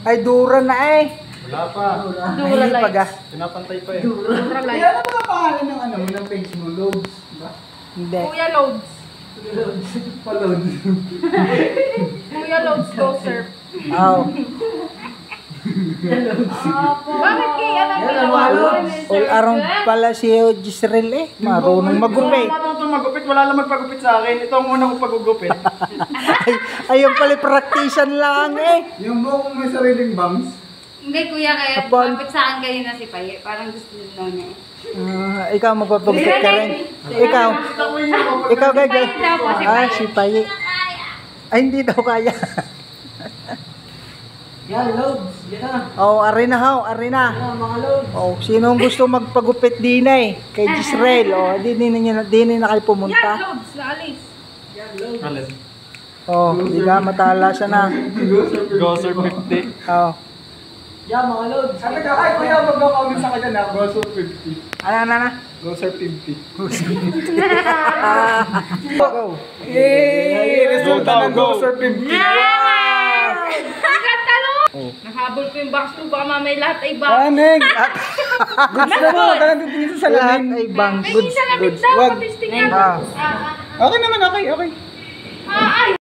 Ay, Dura na eh. Wala pa. Dura Lights. Pinapantay pa eh. Dura Lights. Kaya ano mga pangalan ng ano, ng page mo? Loads, ba? Hindi. Kuya Loads. Pa-loads. Kuya Loads go surf. Oh. Bakit kaya nang ginawa mo? All around pala si Gisrel eh. Marunong magupit. Matutong magupit, wala lang magpagupit sa akin. Ito ang unang kong pagugupit. Ayun pala, practicean lang eh. Yung buong may sariling bangs. Hindi kuya, kaya Upon- lumapit sa akin kayo na si Paye. Parang gusto niya eh. Ikaw magpapagupit ka rin. Ikaw. Ikaw kay Paye daw po, si Paye. si Paye. Ay, hindi daw kaya. Yan, loads. Yan na. Oh, arena ho, arena. Mga loads. Oh, sino gusto magpagupit din eh? Kay Gisrel. Oh, di na kayo Yan, pumunta. Loads, naalis. Yan, loads. Alin? Oh, di ka matalasan na. Go sir 50. Oh. Yan, mga loads. Sabi ka, ay kuya, mag-comment sa kanya na. Go sir 50. Ano? Go sir 50. Go. Yay! Resulta ng Go sir 50. Ang ganda no? Nahabol ko yung box mo, baka mamay lahat ay box. Aning! Gusto mo, talagang dito sa Lahat lamin. ay bang May goods. isa lamig daw, Wag. patisting yan. Ah. Okay naman, okay. Ay!